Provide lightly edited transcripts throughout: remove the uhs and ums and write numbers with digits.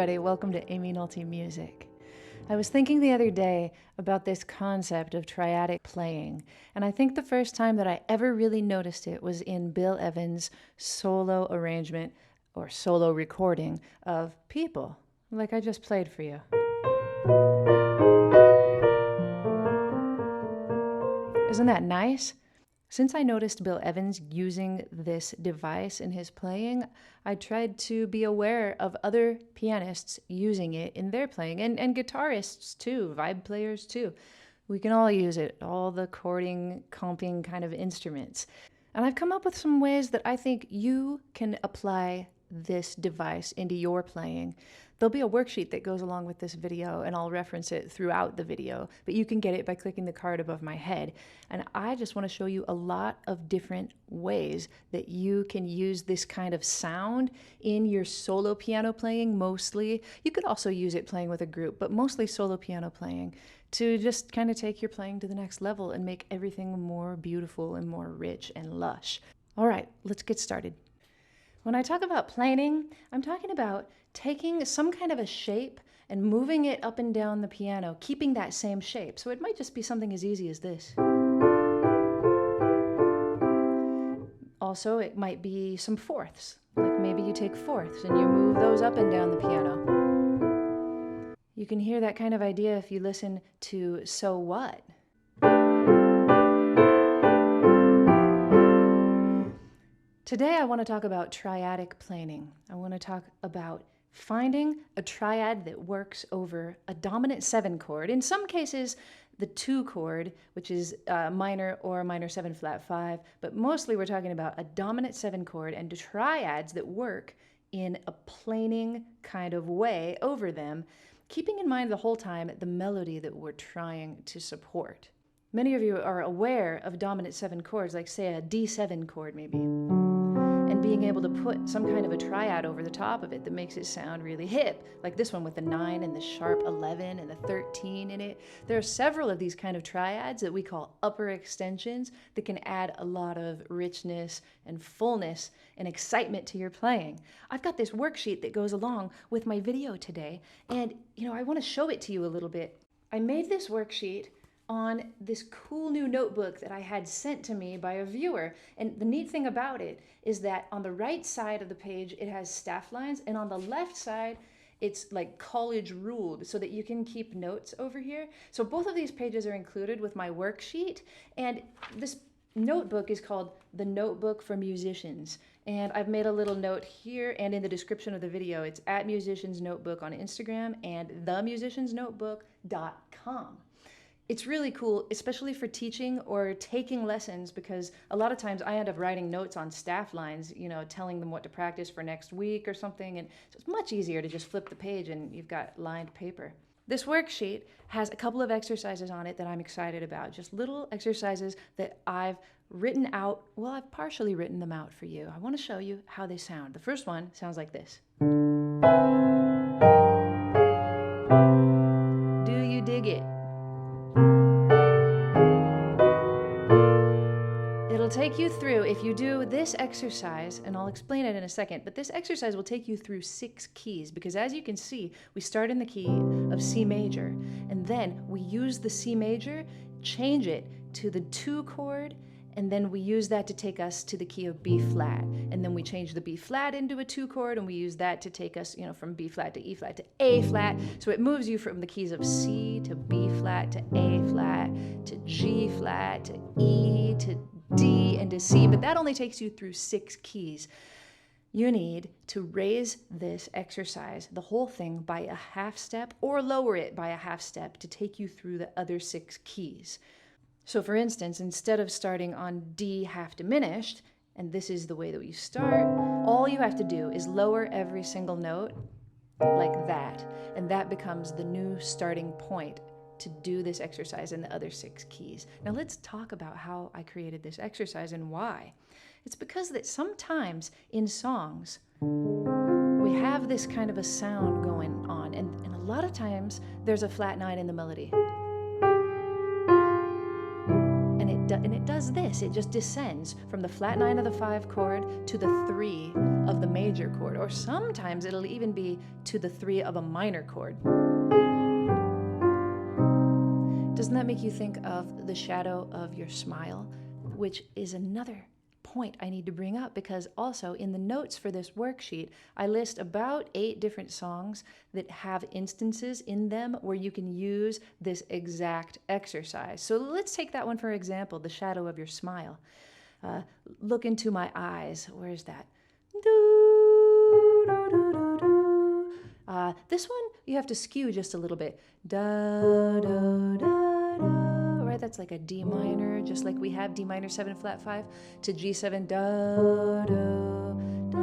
everybody, welcome to Aimee Nolte Music. I was thinking the other day about this concept of triadic playing, and I think the first time that I ever really noticed it was in Bill Evans' solo arrangement or solo recording of People, like I just played for you. Isn't that nice? Since I noticed Bill Evans using this device in his playing, I tried to be aware of other pianists using it in their playing, and guitarists too, vibe players too. We can all use it, all the chording, comping kind of instruments. And I've come up with some ways that I think you can apply this device into your playing. There'll be a worksheet that goes along with this video, and I'll reference it throughout the video, but you can get it by clicking the card above my head. And I just want to show you a lot of different ways that you can use this kind of sound in your solo piano playing mostly. You could also use it playing with a group, but mostly solo piano playing, to just kind of take your playing to the next level and make everything more beautiful and more rich and lush. All right, let's get started. When I talk about planing, I'm talking about taking some kind of a shape and moving it up and down the piano, keeping that same shape. So it might just be something as easy as this. Also, it might be some fourths. Like maybe you take fourths and you move those up and down the piano. You can hear that kind of idea if you listen to So What. Today I want to talk about triadic planing. I want to talk about finding a triad that works over a dominant 7 chord. In some cases, the 2 chord, which is minor or minor 7 flat 5, but mostly we're talking about a dominant 7 chord and triads that work in a planing kind of way over them, keeping in mind the whole time the melody that we're trying to support. Many of you are aware of dominant 7 chords, like say a D7 chord maybe, and being able to put some kind of a triad over the top of it that makes it sound really hip, like this one with the 9 and the sharp 11 and the 13 in it. There are several of these kind of triads that we call upper extensions that can add a lot of richness and fullness and excitement to your playing. I've got this worksheet that goes along with my video today, and I want to show it to you a little bit. I made this worksheet on this cool new notebook that I had sent to me by a viewer. And the neat thing about it is that on the right side of the page, it has staff lines, and on the left side, it's like college ruled so that you can keep notes over here. So both of these pages are included with my worksheet, and this notebook is called The Notebook for Musicians. And I've made a little note here and in the description of the video. It's at Musicians Notebook on Instagram and themusiciansnotebook.com. It's really cool, especially for teaching or taking lessons, because a lot of times I end up writing notes on staff lines, telling them what to practice for next week or something. And so it's much easier to just flip the page and you've got lined paper. This worksheet has a couple of exercises on it that I'm excited about, just little exercises that I've written out. Well, I've partially written them out for you. I want to show you how they sound. The first one sounds like this. Do you dig it? It'll take you through, if you do this exercise, and I'll explain it in a second, but this exercise will take you through 6 keys, because as you can see, we start in the key of C major, and then we use the C major, change it to the 2 chord, and then we use that to take us to the key of B flat, and then we change the B flat into a 2 chord, and we use that to take us, from B flat to E flat to A flat. So it moves you from the keys of C to B flat to A flat to G flat to E to D and to C, but that only takes you through 6 keys. You need to raise this exercise, the whole thing, by a half step or lower it by a half step to take you through the other 6 keys. So for instance, instead of starting on D half diminished, and this is the way that you start, all you have to do is lower every single note like that, and that becomes the new starting point to do this exercise in the other 6 keys. Now let's talk about how I created this exercise and why. It's because that sometimes in songs, we have this kind of a sound going on, and a lot of times there's a flat 9 in the melody. And it and it does this. It just descends from the flat 9 of the 5 chord to the 3 of the major chord, or sometimes it'll even be to the 3 of a minor chord. Doesn't that make you think of the shadow of your smile, which is another point I need to bring up, because also in the notes for this worksheet, I list about 8 different songs that have instances in them where you can use this exact exercise. So let's take that one for example, the shadow of your smile. Look into my eyes. Where is that? This one, you have to skew just a little bit. Da, da, da, da. Right, that's like a D minor, just like we have D minor 7 flat 5 to G7, da, da, da, da.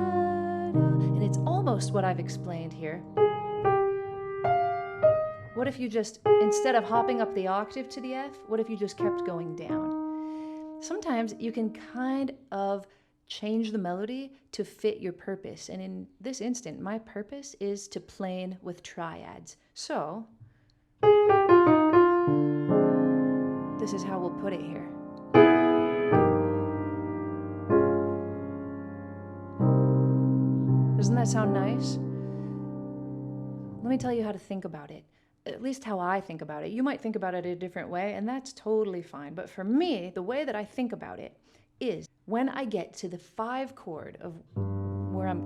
And it's almost what I've explained here. What if you just, instead of hopping up the octave to the F, what if you just kept going down? Sometimes you can kind of change the melody to fit your purpose. And in this instant, my purpose is to plane with triads. So this is how we'll put it here. Doesn't that sound nice? Let me tell you how to think about it. At least how I think about it. You might think about it a different way, and that's totally fine. But for me, the way that I think about it is when I get to the 5 chord of where I'm,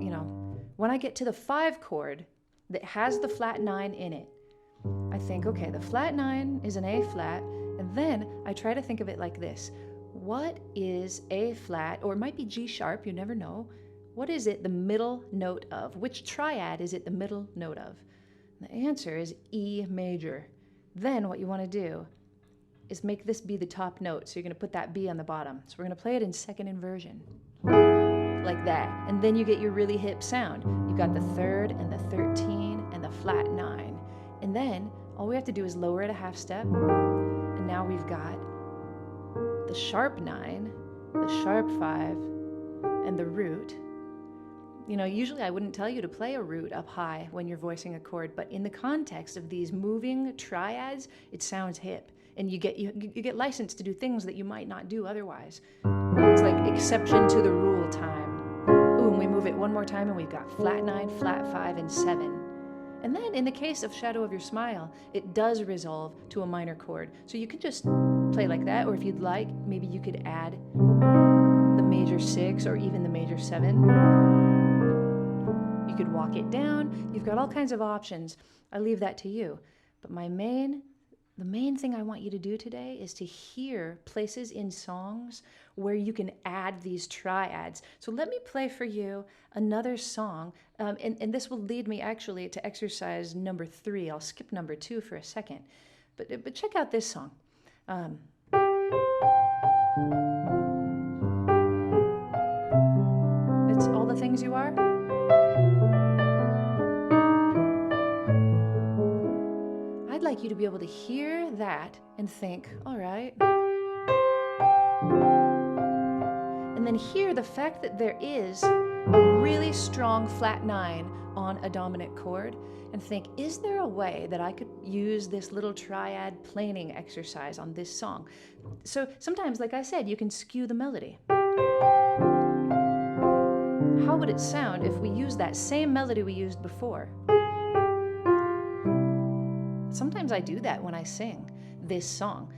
when I get to the 5 chord that has the flat 9 in it, I think, okay, the flat 9 is an A flat, and then I try to think of it like this. What is A flat, or it might be G sharp, you never know. What is it the middle note of? Which triad is it the middle note of? And the answer is E major. Then what you want to do is make this be the top note. So you're going to put that B on the bottom. So we're going to play it in second inversion. Like that. And then you get your really hip sound. You've got the 3rd and the 13 and the flat 9. And then all we have to do is lower it a half step. And now we've got the sharp 9, the sharp 5, and the root. Usually I wouldn't tell you to play a root up high when you're voicing a chord, but in the context of these moving triads, it sounds hip. And you get licensed to do things that you might not do otherwise. It's like exception to the rule time. Ooh, and we move it one more time and we've got flat 9, flat 5, and 7. And then in the case of Shadow of Your Smile, it does resolve to a minor chord. So you could just play like that, or if you'd like, maybe you could add the major 6 or even the major 7. You could walk it down. You've got all kinds of options. I leave that to you. But the main thing I want you to do today is to hear places in songs where you can add these triads. So let me play for you another song, and this will lead me actually to exercise number 3. I'll skip number 2 for a second, but check out this song. It's All the Things You Are. I'd like you to be able to hear that and think, all right. And then hear the fact that there is a really strong flat 9 on a dominant chord and think, is there a way that I could use this little triad planing exercise on this song? So sometimes, like I said, you can skew the melody. How would it sound if we used that same melody we used before? Sometimes I do that when I sing this song.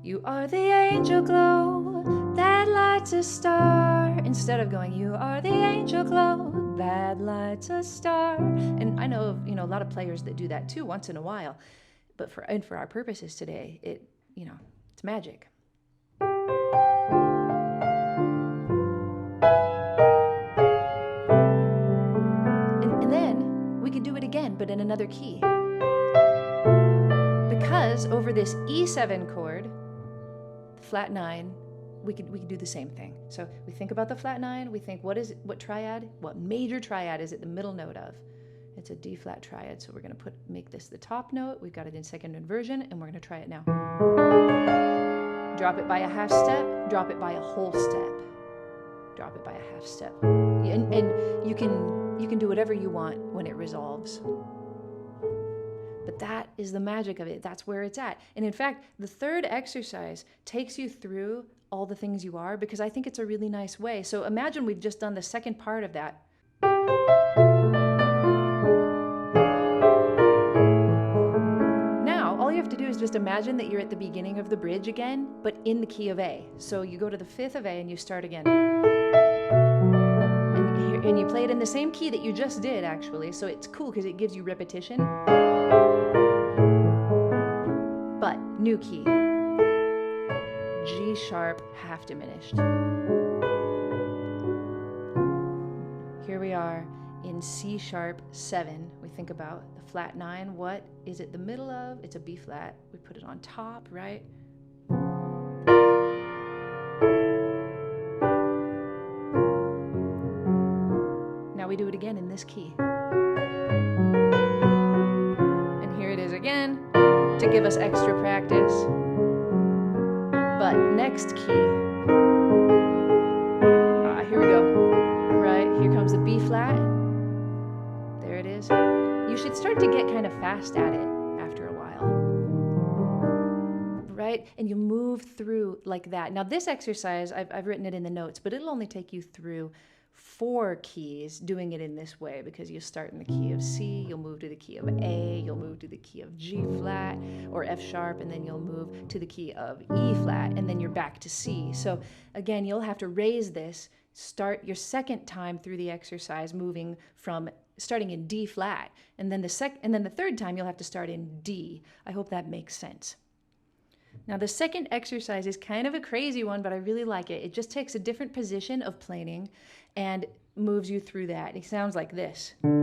You are the angel glow that lights a star. Instead of going, you are the angel glow that lights a star. And I know of, a lot of players that do that too once in a while. But for our purposes today, it's magic. And then we could do it again, but in another key. Because over this E7 chord, flat 9, we could do the same thing. So we think about the flat 9, we think what major triad is it the middle note of? It's a D flat triad, so we're going to make this the top note. We've got it in second inversion, and we're going to try it now. Drop it by a half step, drop it by a whole step. Drop it by a half step. And you can do whatever you want when it resolves. But that is the magic of it. That's where it's at. And in fact, the third exercise takes you through all the things you are, because I think it's a really nice way. So imagine we've just done the second part of that. Now, all you have to do is just imagine that you're at the beginning of the bridge again, but in the key of A. So you go to the fifth of A and you start again. And you play it in the same key that you just did, actually. So it's cool because it gives you repetition. But new key. G sharp, half diminished. Here we are in C sharp 7. We think about the flat 9. What is it the middle of? It's a B flat. We put it on top, right? Now we do it again in this key. And here it is again to give us extra practice. But next key. Here we go. Right, here comes the B flat. There it is. You should start to get kind of fast at it after a while. Right? And you move through like that. Now this exercise, I've written it in the notes, but it'll only take you through 4 keys doing it in this way, because you start in the key of C, you'll move to the key of A, you'll move to the key of G flat or F sharp, and then you'll move to the key of E flat, and then you're back to C. So again, you'll have to raise this, start your second time through the exercise moving from starting in D flat, and then the third time you'll have to start in D. I hope that makes sense. Now the second exercise is kind of a crazy one, but I really like it. It just takes a different position of planing and moves you through that. It sounds like this. And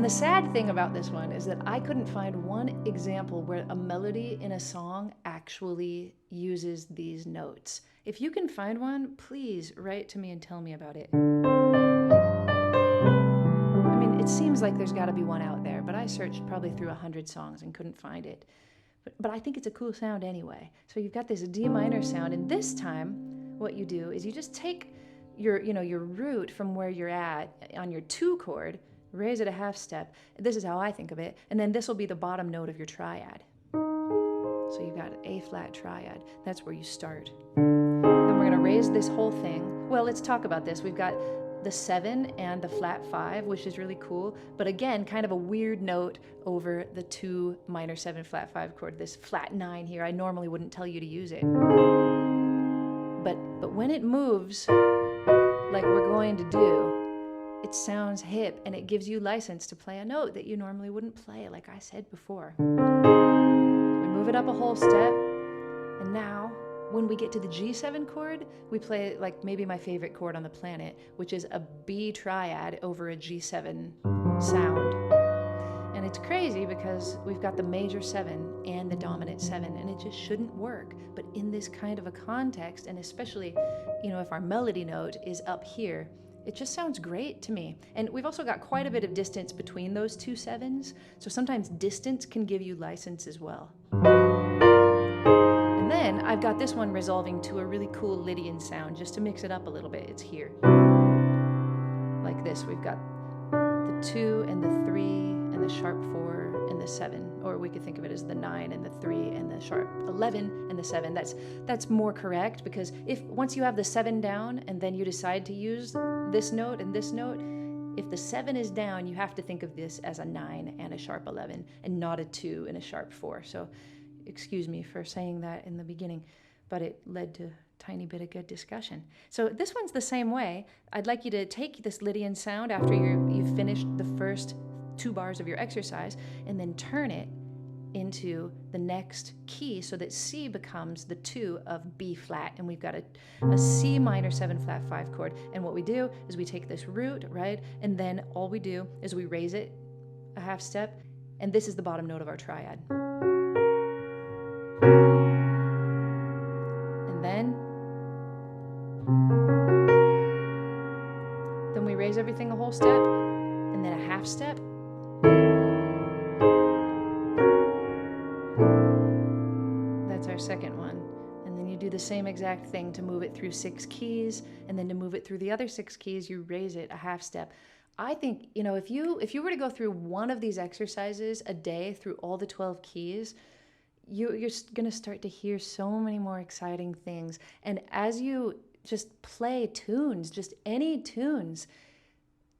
the sad thing about this one is that I couldn't find one example where a melody in a song actually uses these notes. If you can find one, please write to me and tell me about it. It seems like there's got to be one out there, but I searched probably through 100 songs and couldn't find it. But I think it's a cool sound anyway. So you've got this D minor sound, and this time what you do is you just take your root from where you're at on your 2 chord, raise it a half step. This is how I think of it, and then this will be the bottom note of your triad. So you've got an A flat triad. That's where you start. Then we're going to raise this whole thing. Well, let's talk about this. We've got the 7 and the flat 5, which is really cool, but again, kind of a weird note over the 2 minor 7 flat 5 chord, this flat 9 here. I normally wouldn't tell you to use it. But when it moves, like we're going to do, it sounds hip and it gives you license to play a note that you normally wouldn't play, like I said before. So we move it up a whole step, and now, when we get to the G7 chord, we play like maybe my favorite chord on the planet, which is a B triad over a G7 sound. And it's crazy because we've got the major 7 and the dominant 7, and it just shouldn't work. But in this kind of a context, and especially, if our melody note is up here, it just sounds great to me. And we've also got quite a bit of distance between those 2 7s, so sometimes distance can give you license as well. And then I've got this one resolving to a really cool Lydian sound, just to mix it up a little bit. It's here. Like this, we've got the 2 and the 3 and the sharp 4 and the 7, or we could think of it as the 9 and the 3 and the sharp 11 and the 7. That's more correct, because once you have the 7 down and then you decide to use this note and this note, if the 7 is down, you have to think of this as a 9 and a sharp 11 and not a 2 and a sharp 4. So excuse me for saying that in the beginning, but it led to a tiny bit of good discussion. So this one's the same way. I'd like you to take this Lydian sound after you've finished the first 2 bars of your exercise, and then turn it into the next key so that C becomes the 2 of B flat, and we've got a C minor 7 flat 5 chord. And what we do is we take this root, right, and then all we do is we raise it a half step, and this is the bottom note of our triad. And then we raise everything a whole step, and then a half step. That's our second one. And then you do the same exact thing to move it through 6 keys, and then to move it through the other 6 keys, you raise it a half step. I think, you know, if you were to go through one of these exercises a day through all the 12 keys, you're going to start to hear so many more exciting things. And as you just play tunes, just any tunes,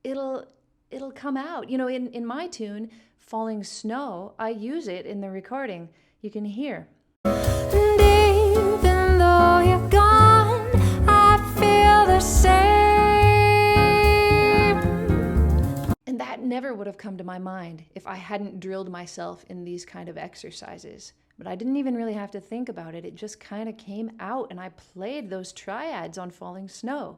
it'll come out. You know, in my tune, Falling Snow, I use it in the recording. You can hear. And even though you're gone, I feel the same. And that never would have come to my mind if I hadn't drilled myself in these kind of exercises. But I didn't even really have to think about it. It just kind of came out, and I played those triads on Falling Snow.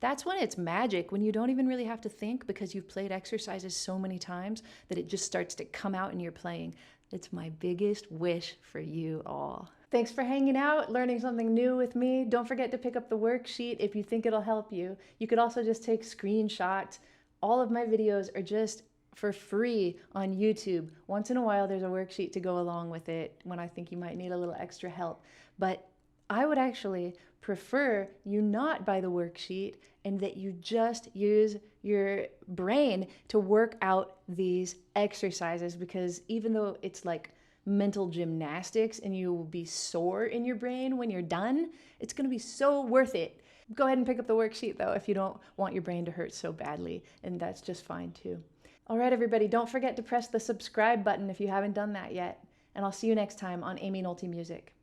That's when it's magic, when you don't even really have to think because you've played exercises so many times that it just starts to come out in your playing. It's my biggest wish for you all. Thanks for hanging out, learning something new with me. Don't forget to pick up the worksheet if you think it'll help you. You could also just take screenshots. All of my videos are just for free on YouTube. Once in a while, there's a worksheet to go along with it when I think you might need a little extra help. But I would actually prefer you not buy the worksheet and that you just use your brain to work out these exercises, because even though it's like mental gymnastics and you will be sore in your brain when you're done, it's going to be so worth it. Go ahead and pick up the worksheet though if you don't want your brain to hurt so badly, and that's just fine too. All right, everybody, don't forget to press the subscribe button if you haven't done that yet, and I'll see you next time on Aimee Nolte Music.